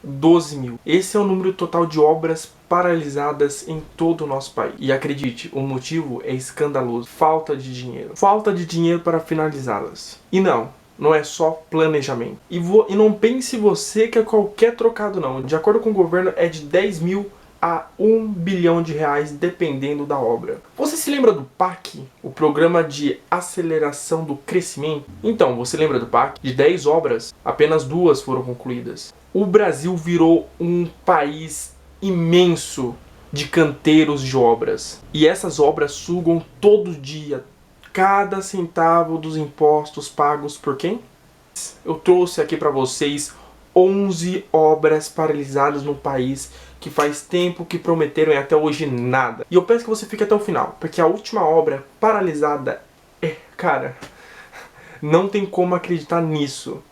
12 mil. Esse é o número total de obras paralisadas em todo o nosso país. E acredite, o motivo é escandaloso. Falta de dinheiro. Falta de dinheiro para finalizá-las. E não é só planejamento. E não pense você que é qualquer trocado não. De acordo com o governo, é de 10 mil a 1 bilhão de reais, dependendo da obra. Você se lembra do PAC? O Programa de Aceleração do Crescimento? Então, você lembra do PAC? De 10 obras, apenas 2 foram concluídas. O Brasil virou um país imenso de canteiros de obras. E essas obras sugam todo dia cada centavo dos impostos pagos por quem? Eu trouxe aqui para vocês 11 obras paralisadas no país que faz tempo que prometeram e até hoje nada. E eu peço que você fique até o final, porque a última obra paralisada cara, não tem como acreditar nisso.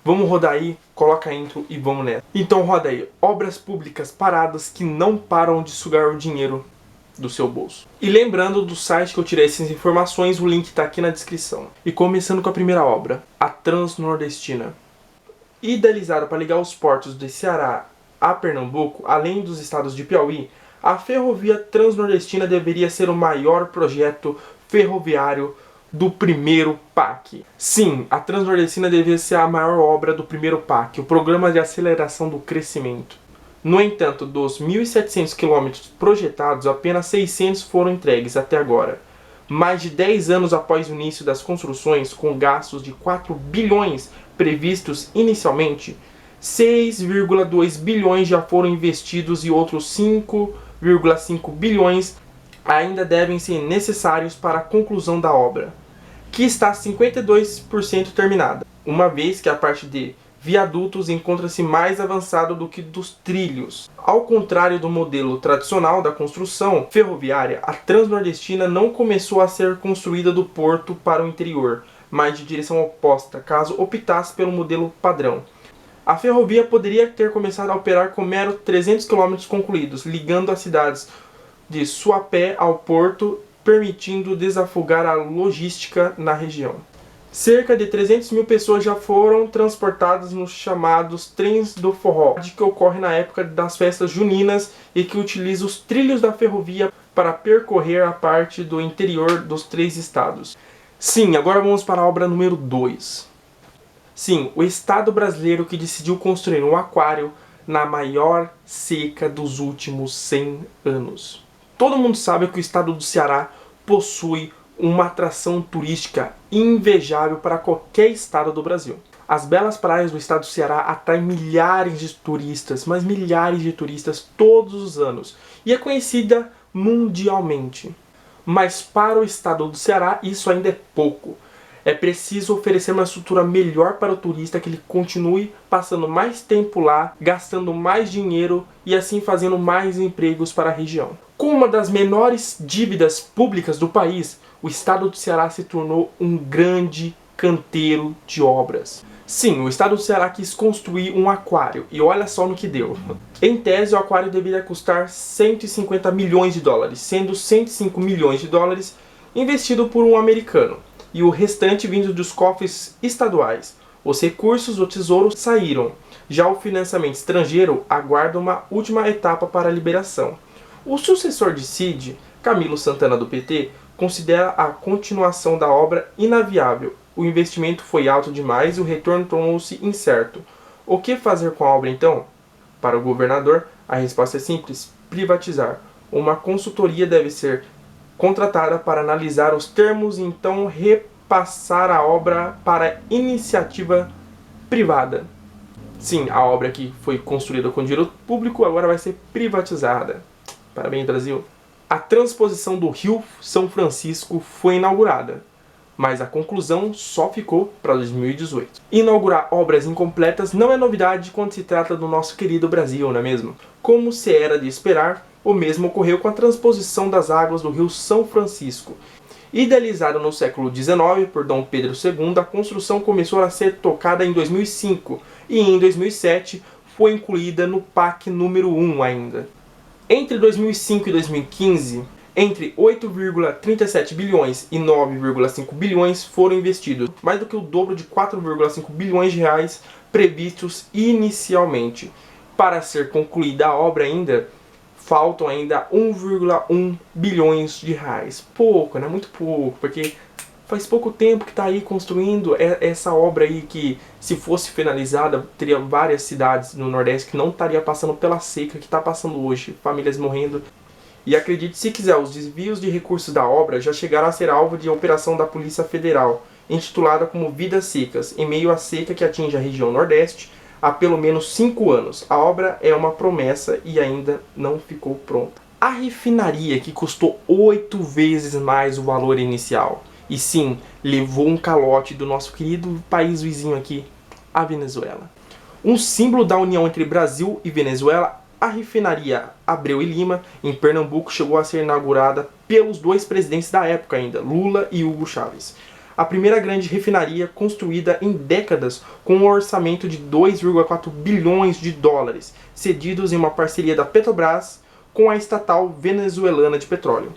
Vamos rodar aí, coloca a intro e vamos nessa. Então roda aí, obras públicas paradas que não param de sugar o dinheiro do seu bolso. E lembrando do site que eu tirei essas informações, o link está aqui na descrição. E começando com a primeira obra, a Transnordestina. Idealizada para ligar os portos de Ceará a Pernambuco, além dos estados de Piauí, a ferrovia Transnordestina deveria ser o maior projeto ferroviário do primeiro PAC. Sim, a Transnordestina deveria ser a maior obra do primeiro PAC, o Programa de Aceleração do Crescimento. No entanto, dos 1.700 quilômetros projetados, apenas 600 foram entregues até agora. Mais de 10 anos após o início das construções, com gastos de 4 bilhões previstos inicialmente, 6,2 bilhões já foram investidos e outros 5,5 bilhões ainda devem ser necessários para a conclusão da obra, que está 52% terminada, uma vez que a parte de viadutos encontra-se mais avançado do que dos trilhos. Ao contrário do modelo tradicional da construção ferroviária, a Transnordestina não começou a ser construída do porto para o interior, mas de direção oposta, caso optasse pelo modelo padrão. A ferrovia poderia ter começado a operar com mero 300 km concluídos, ligando as cidades de Suape ao porto, permitindo desafogar a logística na região. Cerca de 300 mil pessoas já foram transportadas nos chamados trens do forró, que ocorre na época das festas juninas e que utiliza os trilhos da ferrovia para percorrer a parte do interior dos 3 estados. Sim, agora vamos para a obra número 2. Sim, o estado brasileiro que decidiu construir um aquário na maior seca dos últimos 100 anos. Todo mundo sabe que o estado do Ceará possui uma atração turística invejável para qualquer estado do Brasil. As belas praias do estado do Ceará atraem milhares de turistas, mas milhares de turistas todos os anos, e é conhecida mundialmente. Mas para o estado do Ceará isso ainda é pouco. É preciso oferecer uma estrutura melhor para o turista, que ele continue passando mais tempo lá, gastando mais dinheiro e assim fazendo mais empregos para a região. Com uma das menores dívidas públicas do país, o estado do Ceará se tornou um grande canteiro de obras. Sim, o estado do Ceará quis construir um aquário e olha só no que deu. Em tese, o aquário deveria custar 150 milhões de dólares, sendo 105 milhões de dólares investido por um americano e o restante vindo dos cofres estaduais. Os recursos do tesouro saíram, já o financiamento estrangeiro aguarda uma última etapa para a liberação. O sucessor de Cid, Camilo Santana do PT, considera a continuação da obra inaviável. O investimento foi alto demais e o retorno tornou-se incerto. O que fazer com a obra então? Para o governador, a resposta é simples: privatizar. Uma consultoria deve ser contratada para analisar os termos e então repassar a obra para iniciativa privada. Sim, a obra que foi construída com dinheiro público agora vai ser privatizada. Parabéns, Brasil! A transposição do Rio São Francisco foi inaugurada, mas a conclusão só ficou para 2018. Inaugurar obras incompletas não é novidade quando se trata do nosso querido Brasil, não é mesmo? Como se era de esperar, o mesmo ocorreu com a transposição das águas do Rio São Francisco. Idealizada no século XIX por Dom Pedro II, a construção começou a ser tocada em 2005 e em 2007 foi incluída no PAC número 1 ainda. Entre 2005 e 2015, entre 8,37 bilhões e 9,5 bilhões foram investidos, mais do que o dobro de 4,5 bilhões de reais previstos inicialmente. Para ser concluída a obra ainda, faltam ainda 1,1 bilhões de reais. Pouco, né? Muito pouco, porque faz pouco tempo que está aí construindo essa obra aí que, se fosse finalizada, teria várias cidades no Nordeste que não estaria passando pela seca que está passando hoje, famílias morrendo. E acredite se quiser, os desvios de recursos da obra já chegaram a ser alvo de operação da Polícia Federal, intitulada como Vidas Secas, em meio à seca que atinge a região Nordeste há pelo menos 5 anos. A obra é uma promessa e ainda não ficou pronta. A refinaria, que custou 8 vezes mais o valor inicial, e sim, levou um calote do nosso querido país vizinho aqui, a Venezuela. Um símbolo da união entre Brasil e Venezuela, a refinaria Abreu e Lima, em Pernambuco, chegou a ser inaugurada pelos dois presidentes da época ainda, Lula e Hugo Chávez. A primeira grande refinaria construída em décadas, com um orçamento de 2,4 bilhões de dólares, cedidos em uma parceria da Petrobras com a estatal venezuelana de petróleo.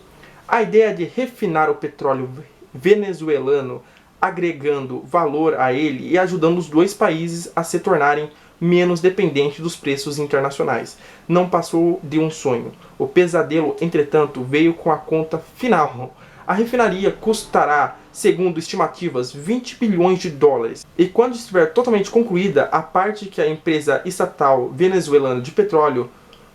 A ideia de refinar o petróleo venezuelano, agregando valor a ele e ajudando os dois países a se tornarem menos dependentes dos preços internacionais, não passou de um sonho. O pesadelo, entretanto, veio com a conta final. A refinaria custará, segundo estimativas, 20 bilhões de dólares. E quando estiver totalmente concluída, a parte que a empresa estatal venezuelana de petróleo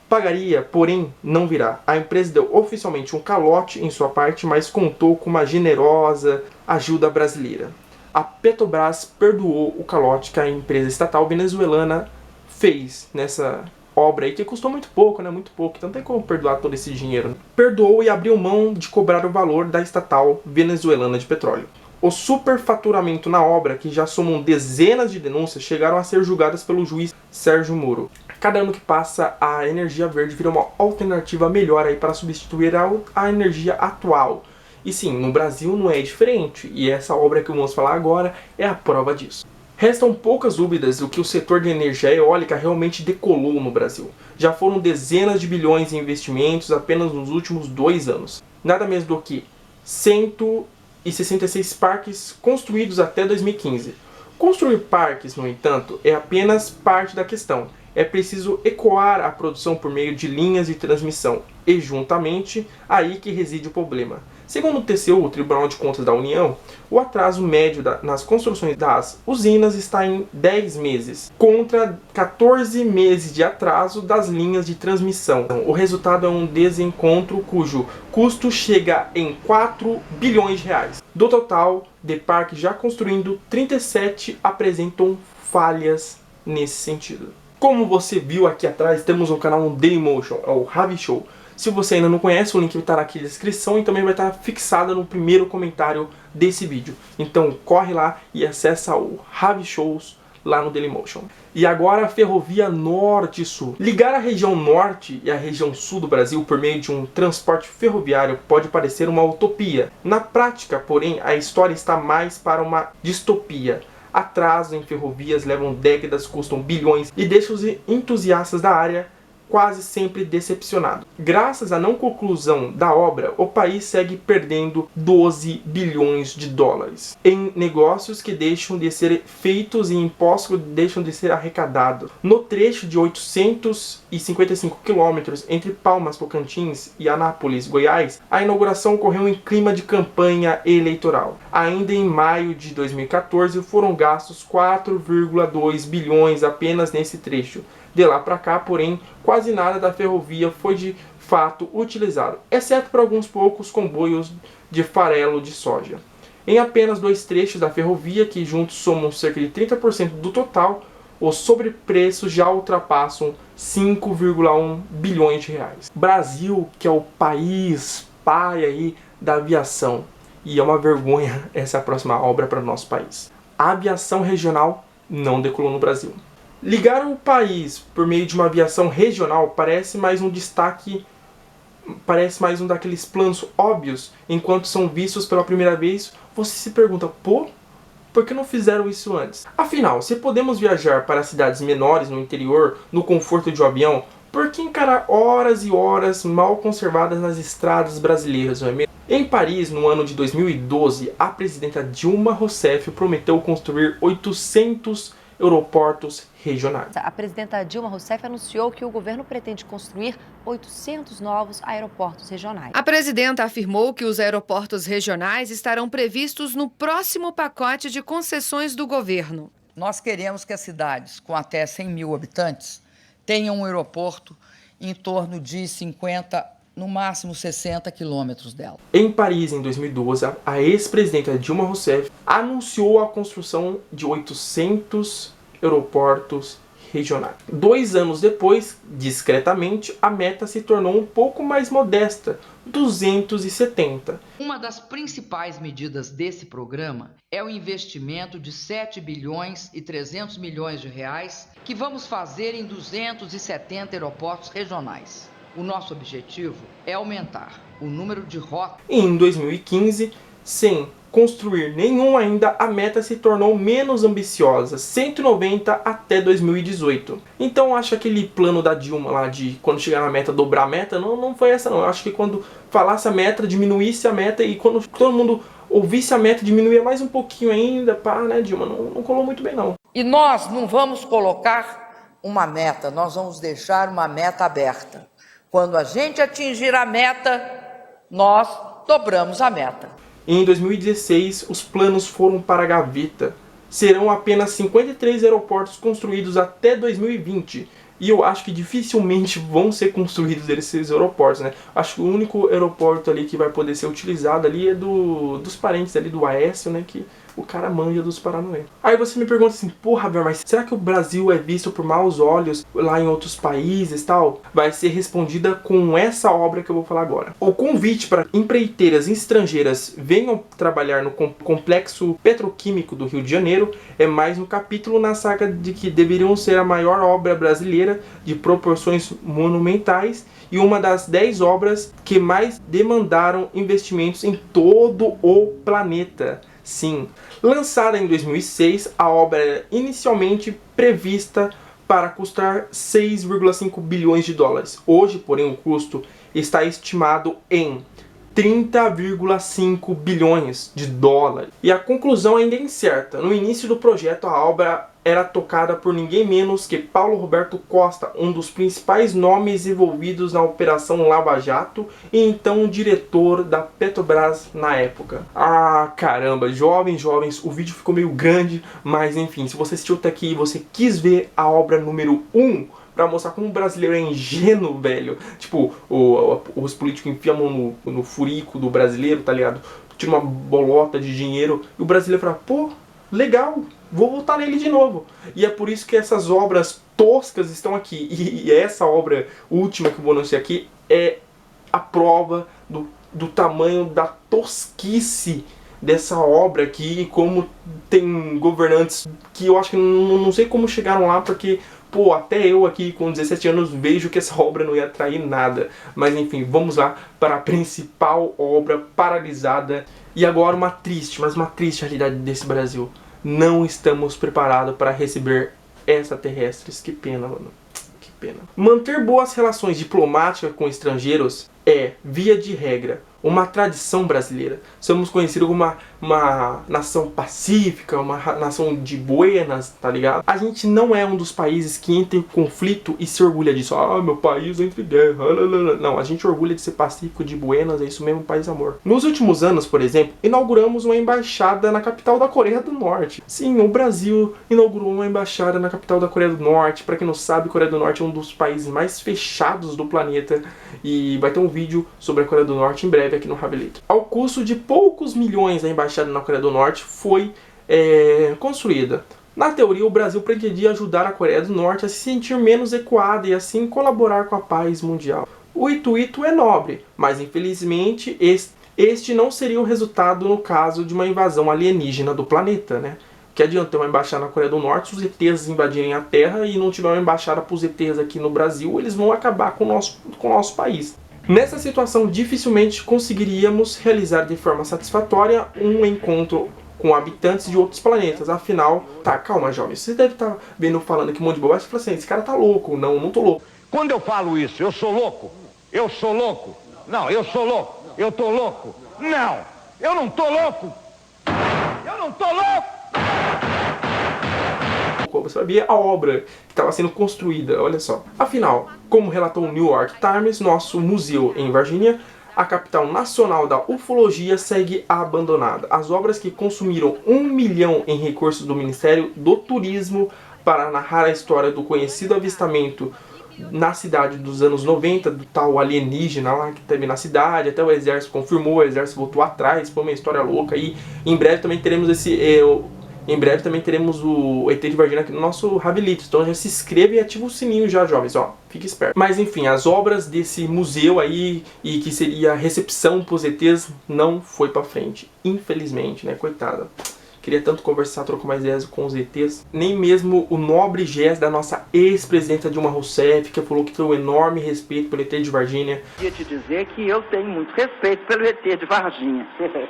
pagaria, porém, não virá. A empresa deu oficialmente um calote em sua parte, mas contou com uma generosa ajuda brasileira. A Petrobras perdoou o calote que a empresa estatal venezuelana fez nessa obra aí, que custou muito pouco, né? Muito pouco, então não tem como perdoar todo esse dinheiro. Perdoou e abriu mão de cobrar o valor da estatal venezuelana de petróleo. O superfaturamento na obra, que já somam dezenas de denúncias, chegaram a ser julgadas pelo juiz Sérgio Moro. Cada ano que passa, a energia verde vira uma alternativa melhor aí para substituir a energia atual. E sim, no Brasil não é diferente, e essa obra que vamos falar agora é a prova disso. Restam poucas dúvidas do que o setor de energia eólica realmente decolou no Brasil. Já foram dezenas de bilhões em investimentos apenas nos últimos 2 anos. Nada menos do que 166 parques construídos até 2015. Construir parques, no entanto, é apenas parte da questão. É preciso ecoar a produção por meio de linhas de transmissão, e juntamente aí que reside o problema. Segundo o TCU, o Tribunal de Contas da União, o atraso médio nas construções das usinas está em 10 meses, contra 14 meses de atraso das linhas de transmissão. O resultado é um desencontro cujo custo chega em 4 bilhões de reais. Do total de parques já construindo, 37 apresentam falhas nesse sentido. Como você viu aqui atrás, temos um canal no Dailymotion, é o Ravi Show. Se você ainda não conhece, o link vai estar aqui na descrição e também vai estar fixado no primeiro comentário desse vídeo. Então corre lá e acessa o Ravi Shows lá no Dailymotion. E agora a Ferrovia Norte-Sul. Ligar a região norte e a região sul do Brasil por meio de um transporte ferroviário pode parecer uma utopia. Na prática, porém, a história está mais para uma distopia. Atrasos em ferrovias levam décadas, custam bilhões e deixam os entusiastas da área quase sempre decepcionado. Graças à não conclusão da obra, o país segue perdendo 12 bilhões de dólares em negócios que deixam de ser feitos e impostos que deixam de ser arrecadados. No trecho de 855 quilômetros entre Palmas, Tocantins e Anápolis, Goiás, a inauguração ocorreu em clima de campanha eleitoral. Ainda em maio de 2014 foram gastos 4,2 bilhões apenas nesse trecho. De lá para cá, porém, quase nada da ferrovia foi de fato utilizado, exceto por alguns poucos comboios de farelo de soja. Em apenas 2 trechos da ferrovia, que juntos somam cerca de 30% do total, os sobrepreços já ultrapassam 5,1 bilhões de reais. Brasil, que é o país pai aí da aviação, e é uma vergonha essa próxima obra para o nosso país. A aviação regional não decolou no Brasil. Ligar o país por meio de uma aviação regional parece mais um destaque, parece mais um daqueles planos óbvios, enquanto são vistos pela primeira vez, você se pergunta, pô, por que não fizeram isso antes? Afinal, se podemos viajar para cidades menores no interior, no conforto de um avião, por que encarar horas e horas mal conservadas nas estradas brasileiras, não é mesmo? Em Paris, no ano de 2012, a presidenta Dilma Rousseff prometeu construir 800 aeroportos regionais. A presidenta Dilma Rousseff anunciou que o governo pretende construir 800 novos aeroportos regionais. A presidenta afirmou que os aeroportos regionais estarão previstos no próximo pacote de concessões do governo. Nós queremos que as cidades com até 100 mil habitantes tenham um aeroporto em torno de 50, no máximo 60 quilômetros dela. Em Paris, em 2012, a ex-presidenta Dilma Rousseff anunciou a construção de 800 aeroportos regionais. 2 anos depois, discretamente, a meta se tornou um pouco mais modesta, 270. Uma das principais medidas desse programa é o investimento de 7 bilhões e 300 milhões de reais que vamos fazer em 270 aeroportos regionais. O nosso objetivo é aumentar o número de rotas. Em 2015, sem construir nenhum ainda, a meta se tornou menos ambiciosa, 190 até 2018. Então acho que aquele plano da Dilma lá de quando chegar na meta dobrar a meta, não foi essa não. Eu acho que quando falasse a meta, diminuísse a meta e quando todo mundo ouvisse a meta, diminuía mais um pouquinho ainda, pá, né, Dilma? Não colou muito bem não. E nós não vamos colocar uma meta, nós vamos deixar uma meta aberta. Quando a gente atingir a meta, nós dobramos a meta. Em 2016, os planos foram para a gaveta. Serão apenas 53 aeroportos construídos até 2020. E eu acho que dificilmente vão ser construídos esses aeroportos, né? Acho que o único aeroporto ali que vai poder ser utilizado ali é dos parentes ali do Aécio, né? Que o cara manja dos Paranauê. Aí você me pergunta assim, porra, Javier, mas será que o Brasil é visto por maus olhos lá em outros países e tal? Vai ser respondida com essa obra que eu vou falar agora. O convite para empreiteiras estrangeiras venham trabalhar no complexo petroquímico do Rio de Janeiro é mais um capítulo na saga de que deveriam ser a maior obra brasileira de proporções monumentais e uma das 10 obras que mais demandaram investimentos em todo o planeta. Sim, lançada em 2006, a obra era inicialmente prevista para custar 6,5 bilhões de dólares. Hoje, porém, o custo está estimado em 30,5 bilhões de dólares. E a conclusão ainda é incerta. No início do projeto, a obra era tocada por ninguém menos que Paulo Roberto Costa, um dos principais nomes envolvidos na Operação Lava Jato e então diretor da Petrobras na época. Ah, caramba, jovens, o vídeo ficou meio grande, mas enfim, se você assistiu até aqui e você quis ver a obra número 1, pra mostrar como o brasileiro é ingênuo, velho. Tipo, os políticos enfiam a mão no furico do brasileiro, tá ligado? Tira uma bolota de dinheiro e o brasileiro fala, pô, legal, vou voltar nele de novo. E é por isso que essas obras toscas estão aqui. E essa obra última que eu vou anunciar aqui é a prova do tamanho da tosquice dessa obra aqui. E como tem governantes que eu acho que não sei como chegaram lá, porque, pô, até eu aqui com 17 anos vejo que essa obra não ia atrair nada. Mas enfim, vamos lá para a principal obra paralisada. E agora uma triste realidade desse Brasil. Não estamos preparados para receber extraterrestres. Que pena, mano. Que pena. Manter boas relações diplomáticas com estrangeiros é, via de regra, uma tradição brasileira. Somos conhecidos como uma nação pacífica, uma nação de buenas, tá ligado? A gente não é um dos países que entra em conflito e se orgulha disso. Ah, meu país entra em guerra. Não, a gente orgulha de ser pacífico, de buenas, é isso mesmo, país amor. Nos últimos anos, por exemplo, inauguramos uma embaixada na capital da Coreia do Norte. Sim, o Brasil inaugurou uma embaixada na capital da Coreia do Norte. Pra quem não sabe, a Coreia do Norte é um dos países mais fechados do planeta. E vai ter um vídeo sobre a Coreia do Norte em breve aqui no Ravelito. Ao custo de poucos milhões, a embaixada na Coreia do Norte foi construída. Na teoria, o Brasil pretendia ajudar a Coreia do Norte a se sentir menos ecoada e assim colaborar com a paz mundial. O intuito é nobre, mas infelizmente este não seria o resultado no caso de uma invasão alienígena do planeta, né? Que adianta ter uma embaixada na Coreia do Norte se os ETs invadirem a Terra e não tiver uma embaixada para os ETs aqui no Brasil, eles vão acabar com o nosso país. Nessa situação, dificilmente conseguiríamos realizar de forma satisfatória um encontro com habitantes de outros planetas. Afinal, tá, calma, jovem, você deve estar vendo falando aqui um monte de bobagem e fala assim, esse cara tá louco. Não tô louco. Quando eu falo isso, eu sou louco? Eu sou louco? Não, eu sou louco. Eu tô louco? Não, eu não tô louco. Eu não tô louco. local, você vai ver a obra que estava sendo construída, olha só. Afinal, como relatou o New York Times, nosso museu em Varginha, a capital nacional da ufologia segue abandonada. As obras que consumiram 1 milhão em recursos do Ministério do Turismo para narrar a história do conhecido avistamento na cidade dos anos 90, do tal alienígena lá que teve na cidade, até o exército confirmou, o exército voltou atrás, foi uma história louca aí. Em breve também teremos o ET de Varginha aqui no nosso Habilitos, então já se inscreva e ativa o sininho já, jovens, ó, fique esperto. Mas enfim, as obras desse museu aí, e que seria a recepção pros ETs, não foi pra frente, infelizmente, né, coitada. Queria tanto conversar, trocar mais ideias com os ETs. Nem mesmo o nobre gesto da nossa ex-presidenta Dilma Rousseff, que falou que tem um enorme respeito pelo ET de Varginha. Queria te dizer que eu tenho muito respeito pelo ET de Varginha.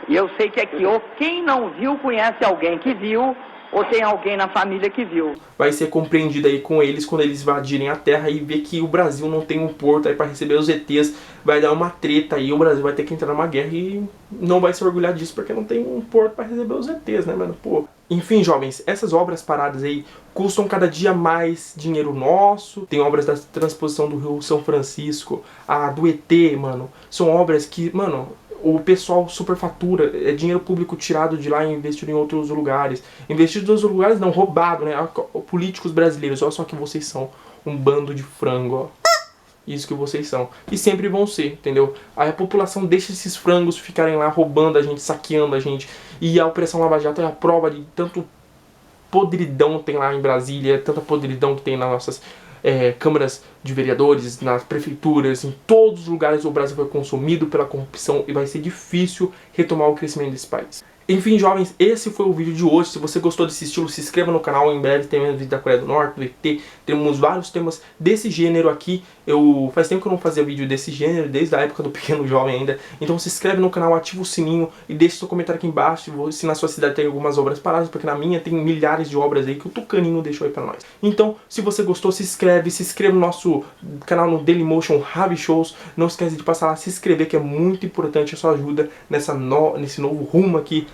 E eu sei que aqui, ou quem não viu, conhece alguém que viu, ou tem alguém na família que viu. Vai ser compreendido aí com eles quando eles invadirem a Terra e ver que o Brasil não tem um porto aí para receber os ETs. Vai dar uma treta aí, o Brasil vai ter que entrar numa guerra e não vai se orgulhar disso porque não tem um porto para receber os ETs, né, mano? Pô. Enfim, jovens, essas obras paradas aí custam cada dia mais dinheiro nosso. Tem obras da transposição do Rio São Francisco, a do ET, mano. São obras que, mano, o pessoal superfatura, é dinheiro público tirado de lá e investido em outros lugares. Investido em outros lugares não, roubado, né? Políticos brasileiros, olha só que vocês são, um bando de frango, ó. Isso que vocês são. E sempre vão ser, entendeu? Aí a população deixa esses frangos ficarem lá roubando a gente, saqueando a gente. E a Operação Lava Jato é a prova de tanto podridão que tem lá em Brasília, tanta podridão que tem nas nossas câmaras de vereadores, nas prefeituras, em todos os lugares o Brasil foi consumido pela corrupção e vai ser difícil retomar o crescimento desse país. Enfim, jovens, esse foi o vídeo de hoje. Se você gostou desse estilo, se inscreva no canal. Em breve tem vídeo da Coreia do Norte, do ET. Temos vários temas desse gênero aqui. Faz tempo que eu não fazia vídeo desse gênero, desde a época do Pequeno Jovem ainda. Então se inscreve no canal, ativa o sininho e deixe seu comentário aqui embaixo se na sua cidade tem algumas obras paradas, porque na minha tem milhares de obras aí que o Tucaninho deixou aí pra nós. Então, se você gostou, se inscreva no nosso canal no Dailymotion Ravi Shows. Não esquece de passar lá, se inscrever, que é muito importante a sua ajuda nesse novo rumo aqui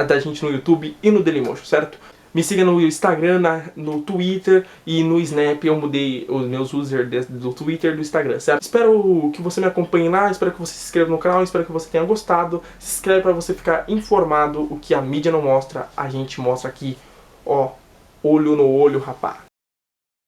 da gente no YouTube e no Dailymotion, certo? Me siga no Instagram, no Twitter e no Snap. Eu mudei os meus users do Twitter e do Instagram, certo? Espero que você me acompanhe lá, espero que você se inscreva no canal, espero que você tenha gostado. Se inscreve para você ficar informado. O que a mídia não mostra, a gente mostra aqui, ó, olho no olho, rapá.